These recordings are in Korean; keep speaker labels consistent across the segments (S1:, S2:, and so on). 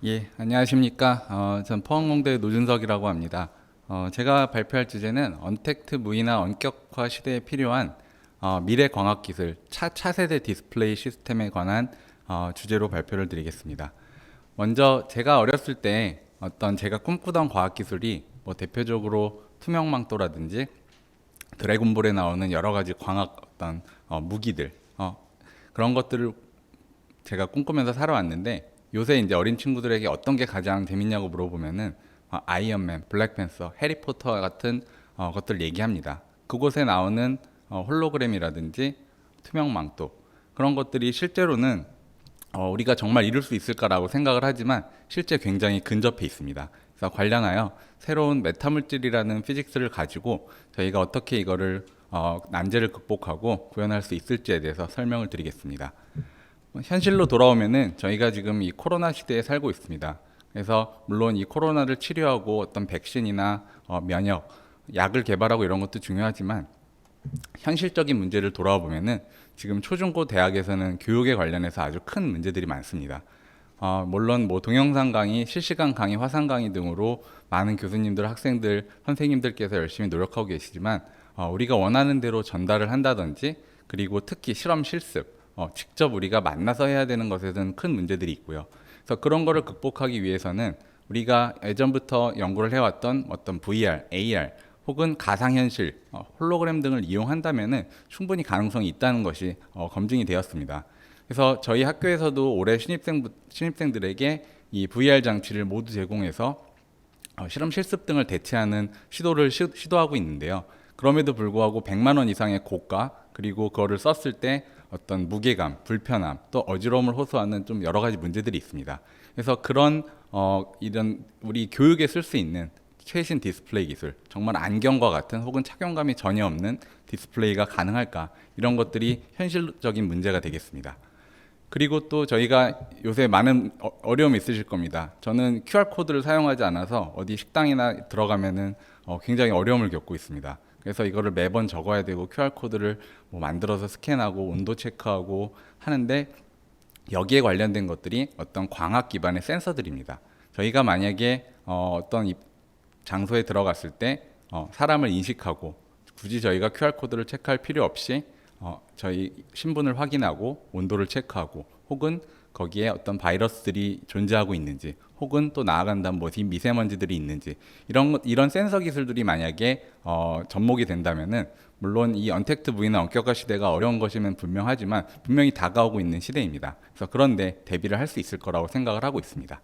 S1: 예, 안녕하십니까. 전 포항공대 노준석이라고 합니다. 제가 발표할 주제는 언택트 무인화 원격화 시대에 필요한 미래 광학 기술 차세대 디스플레이 시스템에 관한 주제로 발표를 드리겠습니다. 먼저 제가 어렸을 때 어떤 제가 꿈꾸던 과학 기술이 뭐 대표적으로 투명망토라든지 드래곤볼에 나오는 여러 가지 광학 어떤 무기들 그런 것들을 제가 꿈꾸면서 살아왔는데, 요새 이제 어린 친구들에게 어떤 게 가장 재밌냐고 물어보면은 아이언맨, 블랙팬서, 해리포터와 같은 것들 얘기합니다. 그곳에 나오는 홀로그램이라든지 투명망토, 그런 것들이 실제로는 우리가 정말 이룰 수 있을까라고 생각을 하지만 실제 굉장히 근접해 있습니다. 그래서 관련하여 새로운 메타물질이라는 피직스를 가지고 저희가 어떻게 이거를 난제를 극복하고 구현할 수 있을지에 대해서 설명을 드리겠습니다. 현실로 돌아오면은 저희가 지금 이 코로나 시대에 살고 있습니다. 그래서 물론 이 코로나를 치료하고 어떤 백신이나 면역, 약을 개발하고 이런 것도 중요하지만, 현실적인 문제를 돌아와 보면은 지금 초중고 대학에서는 교육에 관련해서 아주 큰 문제들이 많습니다. 물론 뭐 동영상 강의, 실시간 강의, 화상 강의 등으로 많은 교수님들, 학생들, 선생님들께서 열심히 노력하고 계시지만, 우리가 원하는 대로 전달을 한다든지, 그리고 특히 실험 실습, 직접 우리가 만나서 해야 되는 것에는 큰 문제들이 있고요. 그래서 그런 거를 극복하기 위해서는 우리가 예전부터 연구를 해왔던 어떤 VR, AR, 혹은 가상현실, 홀로그램 등을 이용한다면은 충분히 가능성이 있다는 것이 검증이 되었습니다. 그래서 저희 학교에서도 올해 신입생들에게 이 VR 장치를 모두 제공해서 실험 실습 등을 대체하는 시도를 시도하고 있는데요. 그럼에도 불구하고 100만 원 이상의 고가, 그리고 그거를 썼을 때 어떤 무게감, 불편함, 또 어지러움을 호소하는 좀 여러 가지 문제들이 있습니다. 그래서 그런 이런 우리 교육에 쓸 수 있는 최신 디스플레이 기술, 정말 안경과 같은 혹은 착용감이 전혀 없는 디스플레이가 가능할까, 이런 것들이 현실적인 문제가 되겠습니다. 그리고 또 저희가 요새 많은 어려움이 있으실 겁니다. 저는 QR코드를 사용하지 않아서 어디 식당이나 들어가면은 굉장히 어려움을 겪고 있습니다. 그래서 이거를 매번 적어야 되고 QR코드를 뭐 만들어서 스캔하고 온도 체크하고 하는데, 여기에 관련된 것들이 어떤 광학 기반의 센서들입니다. 저희가 만약에 어떤 장소에 들어갔을 때 사람을 인식하고 굳이 저희가 QR코드를 체크할 필요 없이 저희 신분을 확인하고 온도를 체크하고, 혹은 거기에 어떤 바이러스들이 존재하고 있는지, 혹은 또 나아간다면 뭐 미세먼지들이 있는지, 이런 센서 기술들이 만약에 접목이 된다면은, 물론 이 언택트 무인화 원격화 시대가 어려운 것이면 분명하지만 분명히 다가오고 있는 시대입니다. 그래서 그런데 대비를 할 수 있을 거라고 생각을 하고 있습니다.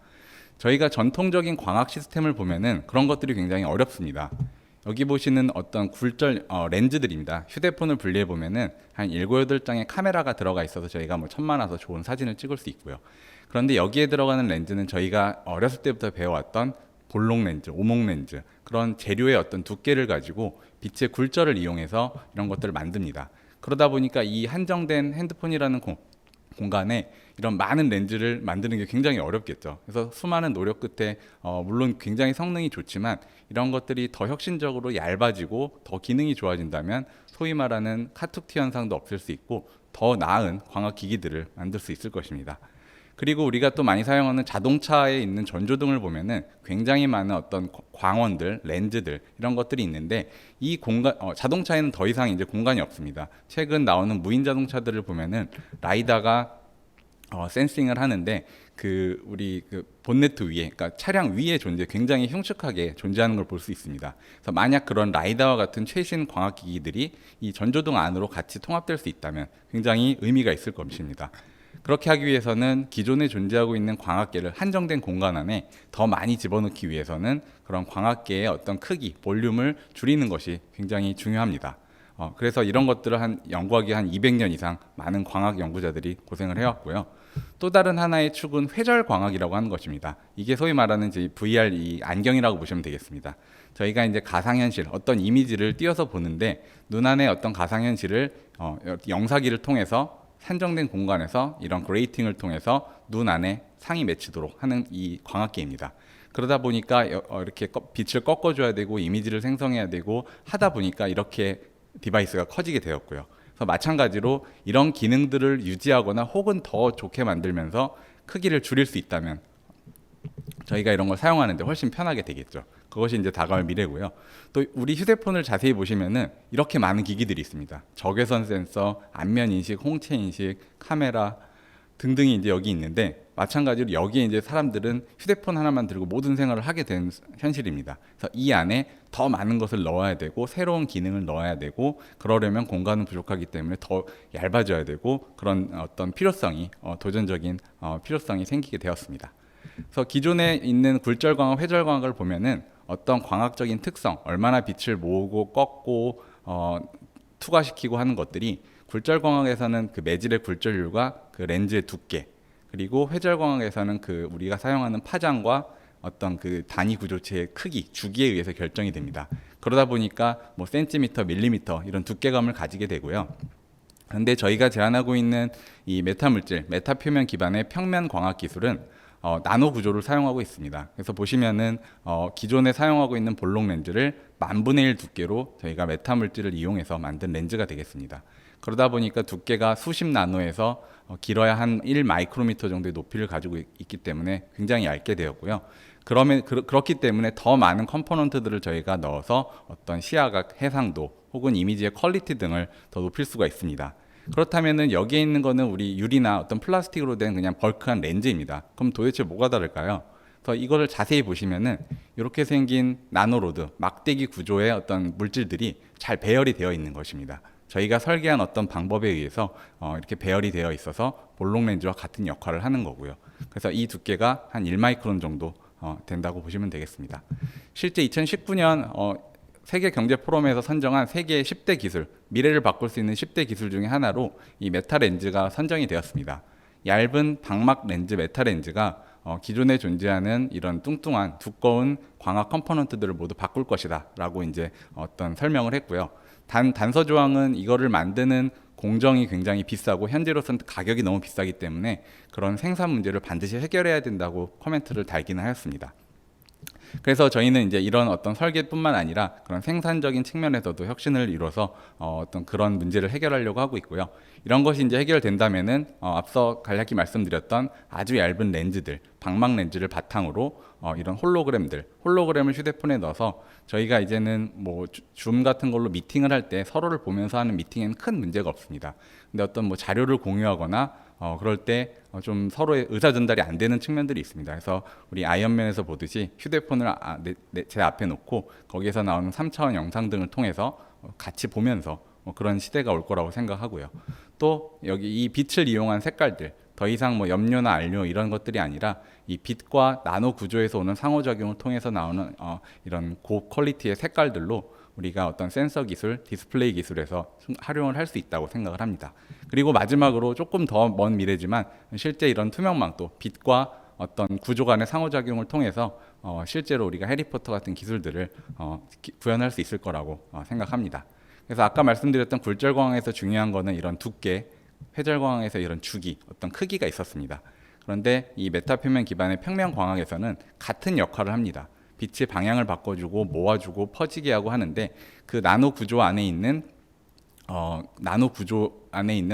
S1: 저희가 전통적인 광학 시스템을 보면은 그런 것들이 굉장히 어렵습니다. 여기 보시는 어떤 굴절 렌즈들입니다. 휴대폰을 분리해 보면은 한 7, 8장의 카메라가 들어가 있어서 저희가 뭐 천만 와서 좋은 사진을 찍을 수 있고요. 그런데 여기에 들어가는 렌즈는 저희가 어렸을 때부터 배워왔던 볼록 렌즈, 오목 렌즈, 그런 재료의 어떤 두께를 가지고 빛의 굴절을 이용해서 이런 것들을 만듭니다. 그러다 보니까 이 한정된 핸드폰이라는 공간에 이런 많은 렌즈를 만드는 게 굉장히 어렵겠죠. 그래서 수많은 노력 끝에 물론 굉장히 성능이 좋지만 이런 것들이 더 혁신적으로 얇아지고 더 기능이 좋아진다면 소위 말하는 카툭튀 현상도 없을 수 있고 더 나은 광학 기기들을 만들 수 있을 것입니다. 그리고 우리가 또 많이 사용하는 자동차에 있는 전조등을 보면은 굉장히 많은 어떤 광원들, 렌즈들, 이런 것들이 있는데, 이 공간, 자동차에는 더 이상 이제 공간이 없습니다. 최근 나오는 무인 자동차들을 보면은 라이다가 센싱을 하는데, 우리 본네트 위에, 그러니까 차량 위에 굉장히 흉측하게 존재하는 걸 볼 수 있습니다. 그래서 만약 그런 라이다와 같은 최신 광학 기기들이 이 전조등 안으로 같이 통합될 수 있다면 굉장히 의미가 있을 것입니다. 그렇게 하기 위해서는 기존에 존재하고 있는 광학계를 한정된 공간 안에 더 많이 집어넣기 위해서는 그런 광학계의 어떤 크기, 볼륨을 줄이는 것이 굉장히 중요합니다. 그래서 이런 것들을 연구하기 한 200년 이상 많은 광학 연구자들이 고생을 해왔고요. 또 다른 하나의 축은 회절 광학이라고 하는 것입니다. 이게 소위 말하는 이제 VR 이 안경이라고 보시면 되겠습니다. 저희가 이제 가상현실, 어떤 이미지를 띄어서 보는데, 눈 안에 어떤 가상현실을 영사기를 통해서 한정된 공간에서 이런 그레이팅을 통해서 눈 안에 상이 맺히도록 하는 이 광학기입니다. 그러다 보니까 이렇게 빛을 꺾어줘야 되고 이미지를 생성해야 되고 하다 보니까 이렇게 디바이스가 커지게 되었고요. 그래서 마찬가지로 이런 기능들을 유지하거나 혹은 더 좋게 만들면서 크기를 줄일 수 있다면 저희가 이런 걸 사용하는데 훨씬 편하게 되겠죠. 그것이 이제 다가올 미래고요. 또 우리 휴대폰을 자세히 보시면은 이렇게 많은 기기들이 있습니다. 적외선 센서, 안면 인식, 홍채 인식, 카메라 등등이 이제 여기 있는데, 마찬가지로 여기에 이제 사람들은 휴대폰 하나만 들고 모든 생활을 하게 된 현실입니다. 그래서 이 안에 더 많은 것을 넣어야 되고 새로운 기능을 넣어야 되고, 그러려면 공간은 부족하기 때문에 더 얇아져야 되고, 그런 어떤 필요성이 도전적인 필요성이 생기게 되었습니다. 그래서 기존에 있는 굴절광학, 회절광학을 보면은 어떤 광학적인 특성, 얼마나 빛을 모으고 꺾고 투과시키고 하는 것들이, 굴절광학에서는 그 매질의 굴절률과 그 렌즈의 두께, 그리고 회절광학에서는 그 우리가 사용하는 파장과 어떤 그 단위 구조체의 크기, 주기에 의해서 결정이 됩니다. 그러다 보니까 뭐 센티미터, 밀리미터 이런 두께감을 가지게 되고요. 그런데 저희가 제안하고 있는 이 메타 물질, 메타 표면 기반의 평면 광학 기술은 나노 구조를 사용하고 있습니다. 그래서 보시면은 기존에 사용하고 있는 볼록 렌즈를 10,000분의 1 두께로 저희가 메타 물질을 이용해서 만든 렌즈가 되겠습니다. 그러다 보니까 두께가 수십 나노에서 길어야 한 1 마이크로미터 정도의 높이를 가지고 있기 때문에 굉장히 얇게 되었고요. 그렇기 때문에 더 많은 컴포넌트들을 저희가 넣어서 어떤 시야각, 해상도 혹은 이미지의 퀄리티 등을 더 높일 수가 있습니다. 그렇다면은 여기에 있는 거는 우리 유리나 어떤 플라스틱으로 된 그냥 벌크한 렌즈입니다. 그럼 도대체 뭐가 다를까요? 그래서 이거를 자세히 보시면은 이렇게 생긴 나노로드, 막대기 구조의 어떤 물질들이 잘 배열이 되어 있는 것입니다. 저희가 설계한 어떤 방법에 의해서 이렇게 배열이 되어 있어서 볼록 렌즈와 같은 역할을 하는 거고요. 그래서 이 두께가 한 1마이크론 정도 된다고 보시면 되겠습니다. 실제 2019년 세계 경제 포럼에서 선정한 세계 10대 기술, 미래를 바꿀 수 있는 10대 기술 중에 하나로 이 메타 렌즈가 선정이 되었습니다. 얇은 방막 렌즈 메타 렌즈가 기존에 존재하는 이런 뚱뚱한 두꺼운 광학 컴포넌트들을 모두 바꿀 것이다 라고 이제 어떤 설명을 했고요. 단서 조항은 이거를 만드는 공정이 굉장히 비싸고 현재로서는 가격이 너무 비싸기 때문에 그런 생산 문제를 반드시 해결해야 된다고 코멘트를 달기는 하였습니다. 그래서 저희는 이제 이런 어떤 설계뿐만 아니라 그런 생산적인 측면에서도 혁신을 이뤄서 어떤 그런 문제를 해결하려고 하고 있고요. 이런 것이 이제 해결된다면은 앞서 간략히 말씀드렸던 아주 얇은 렌즈들, 방막 렌즈를 바탕으로 이런 홀로그램을 휴대폰에 넣어서 저희가 이제는 뭐 줌 같은 걸로 미팅을 할 때 서로를 보면서 하는 미팅에는 큰 문제가 없습니다. 근데 어떤 뭐 자료를 공유하거나 그럴 때 좀 서로의 의사 전달이 안 되는 측면들이 있습니다. 그래서 우리 아이언맨에서 보듯이 휴대폰을 제 앞에 놓고 거기에서 나오는 3차원 영상 등을 통해서 같이 보면서 그런 시대가 올 거라고 생각하고요. 또 여기 이 빛을 이용한 색깔들, 더 이상 뭐 염료나 안료 이런 것들이 아니라 이 빛과 나노 구조에서 오는 상호작용을 통해서 나오는 이런 고퀄리티의 색깔들로 우리가 어떤 센서 기술, 디스플레이 기술에서 활용을 할 수 있다고 생각을 합니다. 그리고 마지막으로 조금 더 먼 미래지만 실제 이런 투명망도 빛과 어떤 구조 간의 상호작용을 통해서 실제로 우리가 해리포터 같은 기술들을 구현할 수 있을 거라고 생각합니다. 그래서 아까 말씀드렸던 굴절광학에서 중요한 거는 이런 두께, 회절광학에서 이런 주기, 어떤 크기가 있었습니다. 그런데 이 메타 표면 기반의 평면 광학에서는 같은 역할을 합니다. 빛의 방향을 바꿔주고 모아주고 퍼지게 하고 하는데 그 나노 구조 안에 있는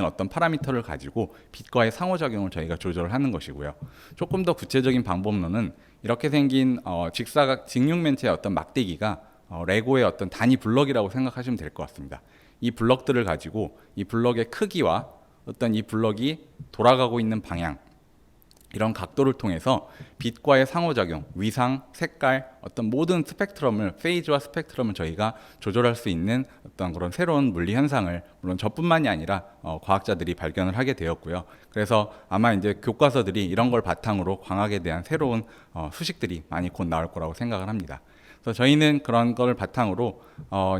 S1: 어떤 파라미터를 가지고 빛과의 상호작용을 저희가 조절을 하는 것이고요. 조금 더 구체적인 방법론은 이렇게 생긴 직사각 직육면체의 어떤 막대기가 레고의 어떤 단위 블럭이라고 생각하시면 될 것 같습니다. 이 블럭들을 가지고 이 블럭의 크기와 어떤 이 블럭이 돌아가고 있는 방향, 이런 각도를 통해서 빛과의 상호작용, 위상, 색깔, 어떤 모든 스펙트럼을, 페이즈와 스펙트럼을 저희가 조절할 수 있는 어떤 그런 새로운 물리 현상을 물론 저뿐만이 아니라 과학자들이 발견을 하게 되었고요. 그래서 아마 이제 교과서들이 이런 걸 바탕으로 광학에 대한 새로운 수식들이 많이 곧 나올 거라고 생각을 합니다. 그래서 저희는 그런 걸 바탕으로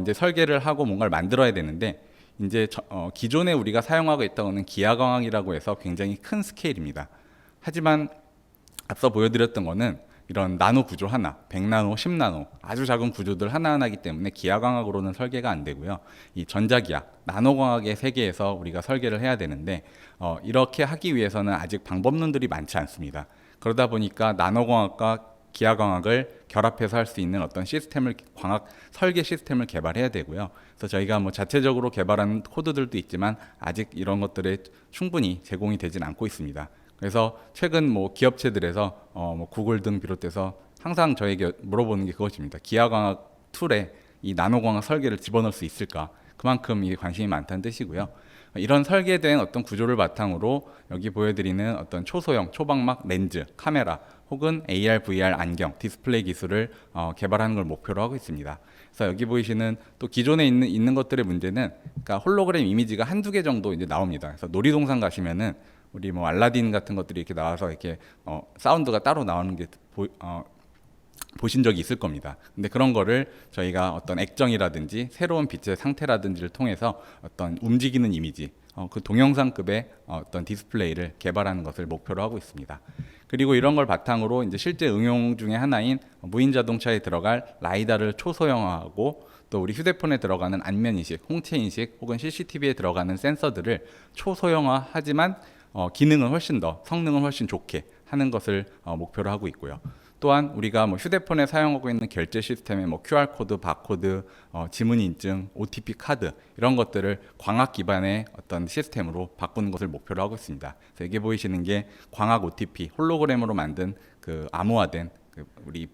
S1: 이제 설계를 하고 뭔가를 만들어야 되는데, 이제 기존에 우리가 사용하고 있다고는 기하광학이라고 해서 굉장히 큰 스케일입니다. 하지만 앞서 보여드렸던 거는 이런 나노 구조 하나, 100나노, 10나노 아주 작은 구조들 하나하나이기 때문에 기하광학으로는 설계가 안 되고요. 이 전자기학, 나노광학의 세계에서 우리가 설계를 해야 되는데 이렇게 하기 위해서는 아직 방법론들이 많지 않습니다. 그러다 보니까 나노광학과 기하광학을 결합해서 할 수 있는 어떤 시스템을, 광학 설계 시스템을 개발해야 되고요. 그래서 저희가 뭐 자체적으로 개발하는 코드들도 있지만 아직 이런 것들에 충분히 제공이 되진 않고 있습니다. 그래서 최근 뭐 기업체들에서 뭐 구글 등 비롯해서 항상 저에게 물어보는 게 그것입니다. 기하광학 툴에 이 나노광학 설계를 집어넣을 수 있을까? 그만큼 이 관심이 많다는 뜻이고요. 이런 설계된 어떤 구조를 바탕으로 여기 보여드리는 어떤 초소형, 초방막 렌즈, 카메라 혹은 AR, VR 안경, 디스플레이 기술을 개발하는 걸 목표로 하고 있습니다. 그래서 여기 보이시는 또 기존에 있는 것들의 문제는 그러니까 홀로그램 이미지가 한두 개 정도 이제 나옵니다. 그래서 놀이동산 가시면은 우리 뭐 알라딘 같은 것들이 이렇게 나와서 이렇게 사운드가 따로 나오는 게 보신 적이 있을 겁니다. 근데 그런 거를 저희가 어떤 액정이라든지 새로운 빛의 상태라든지를 통해서 어떤 움직이는 이미지, 그 동영상급의 어떤 디스플레이를 개발하는 것을 목표로 하고 있습니다. 그리고 이런 걸 바탕으로 이제 실제 응용 중에 하나인 무인 자동차에 들어갈 라이다를 초소형화하고 또 우리 휴대폰에 들어가는 안면 인식, 홍채 인식 혹은 CCTV에 들어가는 센서들을 초소형화하지만 기능은 훨씬 더 성능은 훨씬 좋게 하는 것을 목표로 하고 있고요. 또한 우리가 뭐 휴대폰에 사용하고 있는 결제 시스템의 뭐 QR 코드, 바코드, 지문 인증, OTP 카드 이런 것들을 광학 기반의 어떤 시스템으로 바꾸는 것을 목표로 하고 있습니다. 그래서 여기 보이시는 게 광학 OTP 홀로그램으로 만든 그 암호화된 그 우리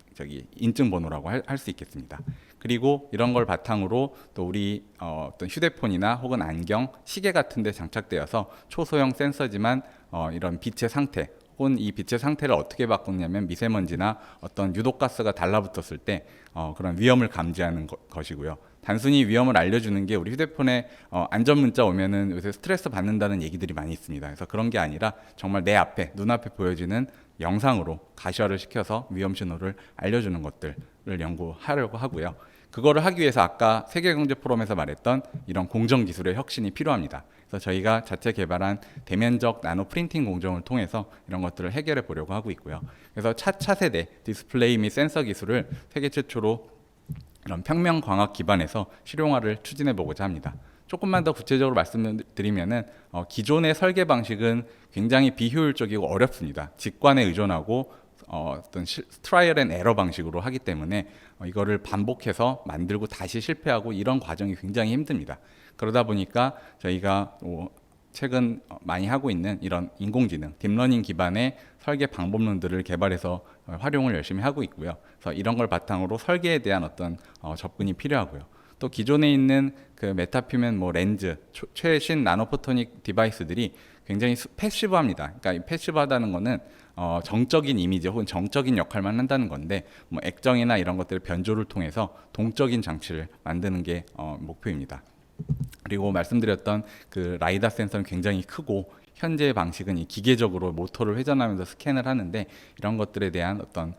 S1: 인증 번호라고 할 수 있겠습니다. 그리고 이런 걸 바탕으로 또 우리 어떤 휴대폰이나 혹은 안경, 시계 같은 데 장착되어서 초소형 센서지만 이런 빛의 상태 혹은 이 빛의 상태를 어떻게 바꾸냐면 미세먼지나 어떤 유독가스가 달라붙었을 때 그런 위험을 감지하는 것이고요. 단순히 위험을 알려주는 게 우리 휴대폰에 안전 문자 오면은 요새 스트레스 받는다는 얘기들이 많이 있습니다. 그래서 그런 게 아니라 정말 내 앞에 눈앞에 보여지는 영상으로 가시화를 시켜서 위험 신호를 알려주는 것들을 연구하려고 하고요. 그거를 하기 위해서 아까 세계경제 포럼에서 말했던 이런 공정 기술의 혁신이 필요합니다. 그래서 저희가 자체 개발한 대면적 나노 프린팅 공정을 통해서 이런 것들을 해결해 보려고 하고 있고요. 그래서 차세대 디스플레이 및 센서 기술을 세계 최초로 이런 평면 광학 기반에서 실용화를 추진해 보고자 합니다. 조금만 더 구체적으로 말씀드리면은 기존의 설계 방식은 굉장히 비효율적이고 어렵습니다. 직관에 의존하고 어떤 트라이얼 앤 에러 방식으로 하기 때문에 이거를 반복해서 만들고 다시 실패하고 이런 과정이 굉장히 힘듭니다. 그러다 보니까 저희가 최근 많이 하고 있는 이런 인공지능, 딥러닝 기반의 설계 방법론들을 개발해서 활용을 열심히 하고 있고요. 그래서 이런 걸 바탕으로 설계에 대한 어떤 접근이 필요하고요. 또 기존에 있는 그 메타퓨면 뭐 렌즈, 최신 나노포토닉 디바이스들이 굉장히 패시브합니다. 그러니까 이 패시브하다는 거는 정적인 이미지 혹은 정적인 역할만 한다는 건데 뭐 액정이나 이런 것들의 변조를 통해서 동적인 장치를 만드는 게 목표입니다. 그리고 말씀드렸던 그 라이다 센서는 굉장히 크고 현재의 방식은 이 기계적으로 모터를 회전하면서 스캔을 하는데 이런 것들에 대한 어떤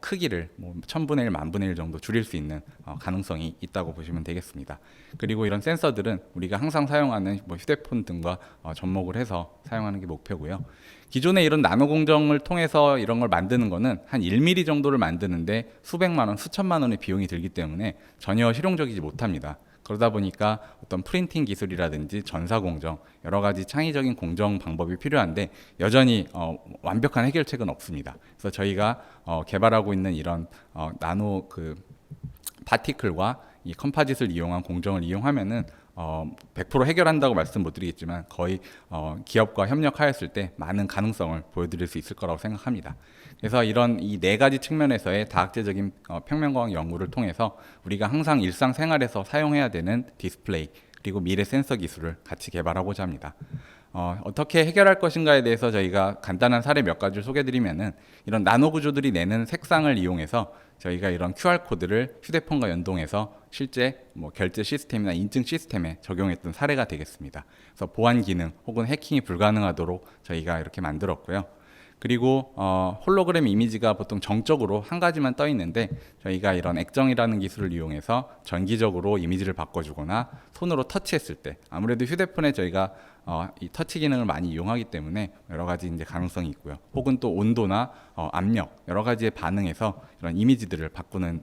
S1: 크기를 뭐 1000분의 1, 10,000분의 1 정도 줄일 수 있는 가능성이 있다고 보시면 되겠습니다. 그리고 이런 센서들은 우리가 항상 사용하는 뭐 휴대폰 등과 접목을 해서 사용하는 게 목표고요. 기존에 이런 나노 공정을 통해서 이런 걸 만드는 거는 한 1mm 정도를 만드는데 수백만 원, 수천만 원의 비용이 들기 때문에 전혀 실용적이지 못합니다. 그러다 보니까 어떤 프린팅 기술이라든지 전사 공정 여러 가지 창의적인 공정 방법이 필요한데 여전히 완벽한 해결책은 없습니다. 그래서 저희가 개발하고 있는 이런 나노 그 파티클과 이 컴파짓을 이용한 공정을 이용하면은 100% 해결한다고 말씀 못 드리겠지만 거의 기업과 협력하였을 때 많은 가능성을 보여드릴 수 있을 거라고 생각합니다. 그래서 이런 이 네 가지 측면에서의 다학제적인 평면광학 연구를 통해서 우리가 항상 일상생활에서 사용해야 되는 디스플레이 그리고 미래 센서 기술을 같이 개발하고자 합니다. 어떻게 해결할 것인가에 대해서 저희가 간단한 사례 몇 가지를 소개드리면은 이런 나노 구조들이 내는 색상을 이용해서 저희가 이런 QR코드를 휴대폰과 연동해서 실제 뭐 결제 시스템이나 인증 시스템에 적용했던 사례가 되겠습니다. 그래서 보안 기능 혹은 해킹이 불가능하도록 저희가 이렇게 만들었고요. 그리고 홀로그램 이미지가 보통 정적으로 한 가지만 떠 있는데 저희가 이런 액정이라는 기술을 이용해서 전기적으로 이미지를 바꿔주거나 손으로 터치했을 때 아무래도 휴대폰에 저희가 이 터치 기능을 많이 이용하기 때문에 여러 가지 이제 가능성이 있고요. 혹은 또 온도나 압력 여러 가지에 반응해서 이런 이미지들을 바꾸는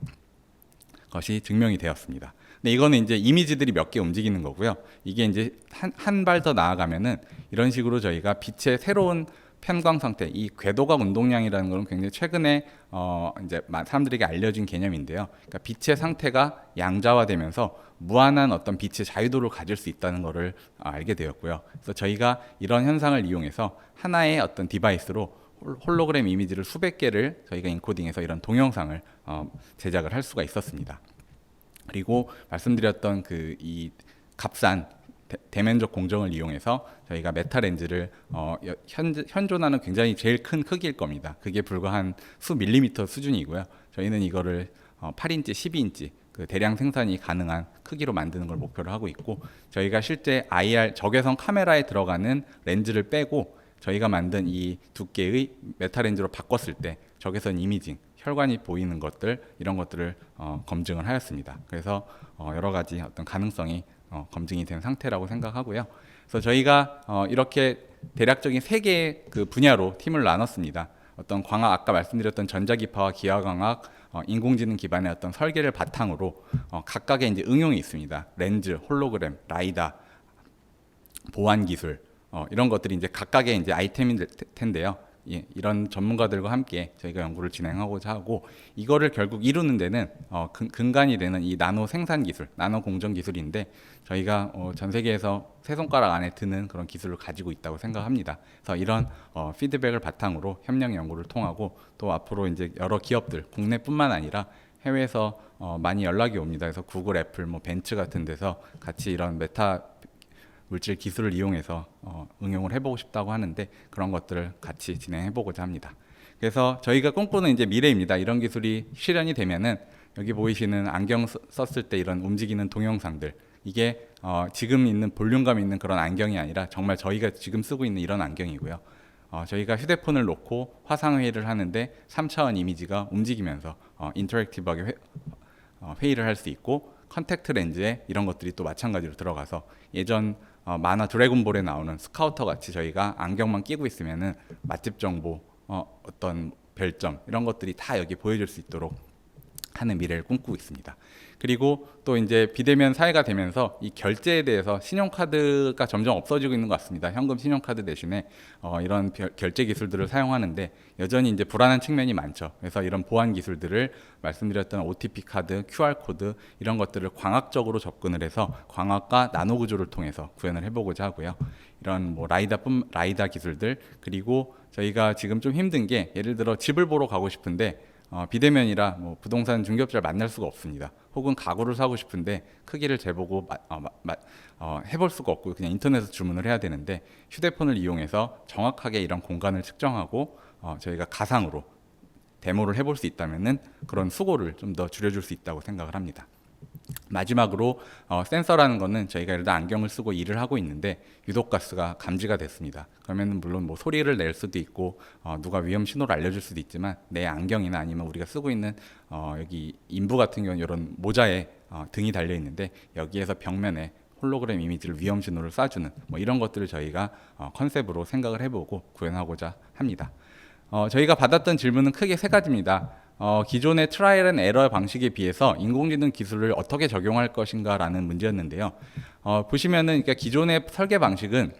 S1: 것이 증명이 되었습니다. 근데 이거는 이제 이미지들이 몇 개 움직이는 거고요. 이게 이제 한 발 더 나아가면은 이런 식으로 저희가 빛의 새로운 편광 상태, 이 궤도각 운동량이라는 것은 굉장히 최근에 이제 사람들에게 알려진 개념인데요. 그러니까 빛의 상태가 양자화되면서 무한한 어떤 빛의 자유도를 가질 수 있다는 것을 알게 되었고요. 그래서 저희가 이런 현상을 이용해서 하나의 어떤 디바이스로 홀로그램 이미지를 수백 개를 저희가 인코딩해서 이런 동영상을 제작을 할 수가 있었습니다. 그리고 말씀드렸던 그 이 값싼 대면적 공정을 이용해서 저희가 메타 렌즈를 현존하는 굉장히 제일 큰 크기일 겁니다. 그게 불과 한 수 밀리미터 수준이고요. 저희는 이거를 8인치, 12인치 그 대량 생산이 가능한 크기로 만드는 걸 목표로 하고 있고, 저희가 실제 IR 적외선 카메라에 들어가는 렌즈를 빼고 저희가 만든 이 두께의 메타 렌즈로 바꿨을 때 적외선 이미징, 혈관이 보이는 것들, 이런 것들을 검증을 하였습니다. 그래서 여러 가지 어떤 가능성이 검증이 된 상태라고 생각하고요. 그래서 저희가 이렇게 대략적인 세 개의 그 분야로 팀을 나눴습니다. 어떤 광학, 아까 말씀드렸던 전자기파와 기하광학, 인공지능 기반의 어떤 설계를 바탕으로 각각의 이제 응용이 있습니다. 렌즈, 홀로그램, 라이다, 보안 기술, 이런 것들이 이제 각각의 이제 아이템일 텐데요. 예, 이런 전문가들과 함께 저희가 연구를 진행하고자 하고, 이거를 결국 이루는 데는 근간이 되는 이 나노 생산 기술, 나노 공정 기술인데, 저희가 전 세계에서 세 손가락 안에 드는 그런 기술을 가지고 있다고 생각합니다. 그래서 이런 피드백을 바탕으로 협력 연구를 통하고, 또 앞으로 이제 여러 기업들, 국내뿐만 아니라 해외에서 많이 연락이 옵니다. 그래서 구글, 애플, 뭐 벤츠 같은 데서 같이 이런 메타 물질 기술을 이용해서 응용을 해보고 싶다고 하는데, 그런 것들을 같이 진행해보고자 합니다. 그래서 저희가 꿈꾸는 이제 미래입니다. 이런 기술이 실현이 되면은 여기 보이시는 안경 썼을 때 이런 움직이는 동영상들, 이게 지금 있는 볼륨감 있는 그런 안경이 아니라 정말 저희가 지금 쓰고 있는 이런 안경이고요. 저희가 휴대폰을 놓고 화상회의를 하는데 3차원 이미지가 움직이면서 인터랙티브하게 회의를 할 수 있고, 컨택트 렌즈에 이런 것들이 또 마찬가지로 들어가서 예전 만화 드래곤볼에 나오는 스카우터 같이 저희가 안경만 끼고 있으면은 맛집 정보, 어떤 별점, 이런 것들이 다 여기 보여줄 수 있도록 하는 미래를 꿈꾸고 있습니다. 그리고 또 이제 비대면 사회가 되면서 이 결제에 대해서 신용카드가 점점 없어지고 있는 것 같습니다. 현금 신용카드 대신에 이런 결제 기술들을 사용하는데 여전히 이제 불안한 측면이 많죠. 그래서 이런 보안 기술들을 말씀드렸던 OTP 카드, QR 코드, 이런 것들을 광학적으로 접근을 해서 광학과 나노 구조를 통해서 구현을 해보고자 하고요. 이런 뭐 라이다 기술들, 그리고 저희가 지금 좀 힘든 게, 예를 들어 집을 보러 가고 싶은데 비대면이라 뭐 부동산 중개업자를 만날 수가 없습니다. 혹은 가구를 사고 싶은데 크기를 재보고 해볼 수가 없고 그냥 인터넷에서 주문을 해야 되는데, 휴대폰을 이용해서 정확하게 이런 공간을 측정하고 저희가 가상으로 데모를 해볼 수 있다면은 그런 수고를 좀 더 줄여줄 수 있다고 생각을 합니다. 마지막으로 센서라는 거는 저희가 예를 들어 안경을 쓰고 일을 하고 있는데 유독가스가 감지가 됐습니다. 그러면 물론 뭐 소리를 낼 수도 있고 누가 위험 신호를 알려줄 수도 있지만, 내 안경이나 아니면 우리가 쓰고 있는 여기 인부 같은 경우는 이런 모자에 등이 달려 있는데 여기에서 벽면에 홀로그램 이미지를 위험 신호를 쏴주는 뭐 이런 것들을 저희가 컨셉으로 생각을 해보고 구현하고자 합니다. 저희가 받았던 질문은 크게 세 가지입니다. 기존의 트라이얼 앤 에러 방식에 비해서 인공지능 기술을 어떻게 적용할 것인가라는 문제였는데요. 보시면은 그러니까 기존의 설계 방식은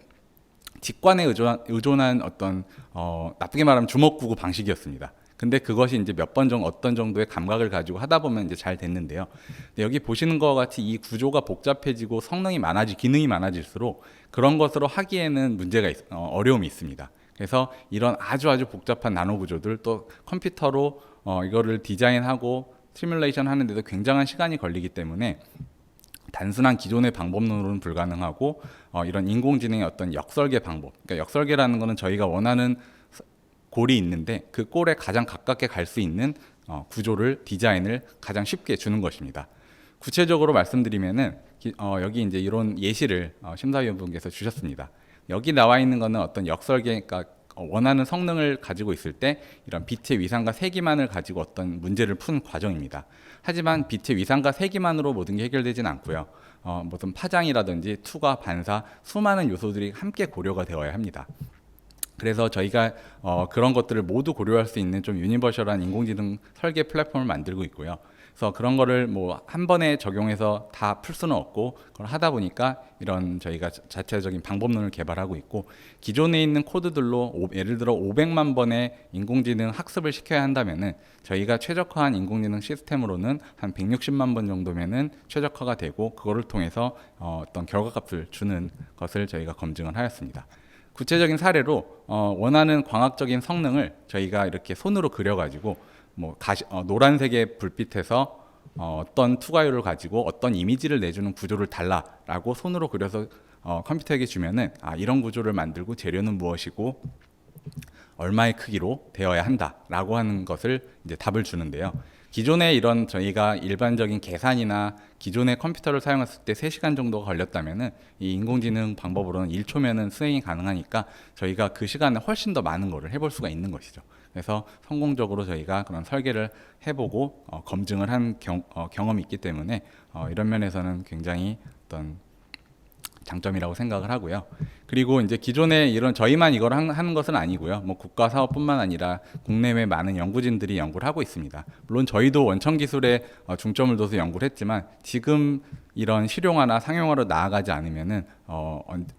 S1: 직관에 의존한 어떤 나쁘게 말하면 주먹구구 방식이었습니다. 근데 그것이 이제 몇 번 정도 어떤 정도의 감각을 가지고 하다 보면 이제 잘 됐는데요. 근데 여기 보시는 것 같이 이 구조가 복잡해지고 기능이 많아질수록 그런 것으로 하기에는 어려움이 있습니다. 그래서 이런 아주 복잡한 나노 구조들, 또 컴퓨터로 이거를 디자인하고 시뮬레이션 하는데도 굉장한 시간이 걸리기 때문에 단순한 기존의 방법론으로는 불가능하고, 이런 인공지능의 어떤 역설계 방법, 그러니까 역설계라는 것은 저희가 원하는 골이 있는데 그 골에 가장 가깝게 갈 수 있는 디자인을 가장 쉽게 주는 것입니다. 구체적으로 말씀드리면은 여기 이제 이런 예시를 심사위원분께서 주셨습니다. 여기 나와 있는 거는 어떤 역설계가 원하는 성능을 가지고 있을 때 이런 빛의 위상과 세기만을 가지고 어떤 문제를 푸는 과정입니다. 하지만 빛의 위상과 세기만으로 모든 게 해결되지는 않고요. 무슨 파장이라든지 투과, 반사, 수많은 요소들이 함께 고려가 되어야 합니다. 그래서 저희가 그런 것들을 모두 고려할 수 있는 좀 유니버셜한 인공지능 설계 플랫폼을 만들고 있고요. 그래서 그런 거를 뭐 한 번에 적용해서 다 풀 수는 없고, 그걸 하다 보니까 이런 저희가 자체적인 방법론을 개발하고 있고, 기존에 있는 코드들로 예를 들어 500만 번의 인공지능 학습을 시켜야 한다면은 저희가 최적화한 인공지능 시스템으로는 한 160만 번 정도면은 최적화가 되고, 그거를 통해서 어떤 결과값을 주는 것을 저희가 검증을 하였습니다. 구체적인 사례로 원하는 광학적인 성능을 저희가 이렇게 손으로 그려가지고 뭐 노란색의 불빛에서 어떤 투과율을 가지고 어떤 이미지를 내주는 구조를 달라라고 손으로 그려서 컴퓨터에게 주면은 이런 구조를 만들고 재료는 무엇이고 얼마의 크기로 되어야 한다라고 하는 것을 이제 답을 주는데요. 기존에 이런 저희가 일반적인 계산이나 기존의 컴퓨터를 사용했을 때 3시간 정도가 걸렸다면은 이 인공지능 방법으로는 1초면은 수행이 가능하니까 저희가 그 시간에 훨씬 더 많은 거를 해볼 수가 있는 것이죠. 그래서 성공적으로 저희가 그런 설계를 해보고 검증을 한 경험이 있기 때문에 이런 면에서는 굉장히 어떤 장점이라고 생각을 하고요. 그리고 이제 기존에 이런 저희만 이걸 하는 것은 아니고요. 뭐 국가 사업뿐만 아니라 국내외 많은 연구진들이 연구를 하고 있습니다. 물론 저희도 원천 기술에 중점을 둬서 연구를 했지만 지금 이런 실용화나 상용화로 나아가지 않으면은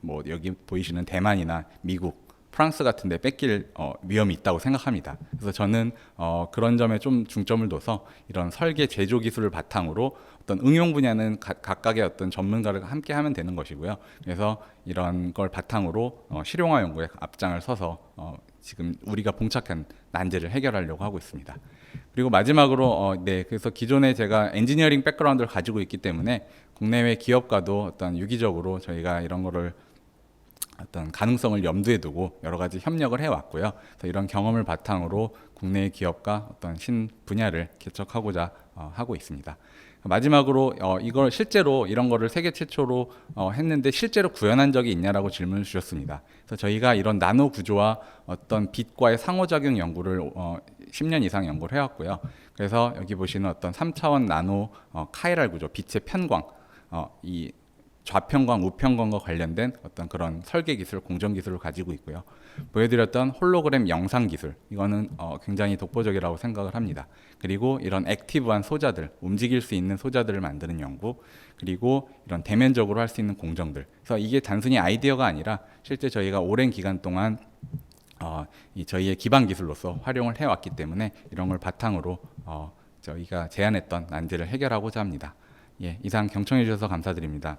S1: 뭐 여기 보이시는 대만이나 미국, 프랑스 같은 데 뺏길 위험이 있다고 생각합니다. 그래서 저는 그런 점에 좀 중점을 둬서 이런 설계 제조 기술을 바탕으로 어떤 응용 분야는 각각의 어떤 전문가를 함께 하면 되는 것이고요. 그래서 이런 걸 바탕으로 실용화 연구에 앞장을 서서 지금 우리가 봉착한 난제를 해결하려고 하고 있습니다. 그리고 마지막으로 그래서 기존에 제가 엔지니어링 백그라운드를 가지고 있기 때문에 국내외 기업과도 어떤 유기적으로 저희가 이런 거를 어떤 가능성을 염두에 두고 여러 가지 협력을 해왔고요. 그래서 이런 경험을 바탕으로 국내 기업과 어떤 신 분야를 개척하고자 하고 있습니다. 마지막으로 이걸 실제로 이런 거를 세계 최초로 했는데 실제로 구현한 적이 있냐라고 질문을 주셨습니다. 그래서 저희가 이런 나노 구조와 어떤 빛과의 상호작용 연구를 10년 이상 연구를 해왔고요. 그래서 여기 보시는 어떤 3차원 나노 카이랄 구조, 빛의 편광, 이 좌편광, 우편광과 관련된 어떤 그런 설계 기술, 공정 기술을 가지고 있고요. 보여드렸던 홀로그램 영상 기술, 이거는 굉장히 독보적이라고 생각을 합니다. 그리고 이런 액티브한 소자들, 움직일 수 있는 소자들을 만드는 연구, 그리고 이런 대면적으로 할 수 있는 공정들. 그래서 이게 단순히 아이디어가 아니라 실제 저희가 오랜 기간 동안 이 저희의 기반 기술로서 활용을 해왔기 때문에 이런 걸 바탕으로 저희가 제안했던 난제를 해결하고자 합니다. 예, 이상 경청해 주셔서 감사드립니다.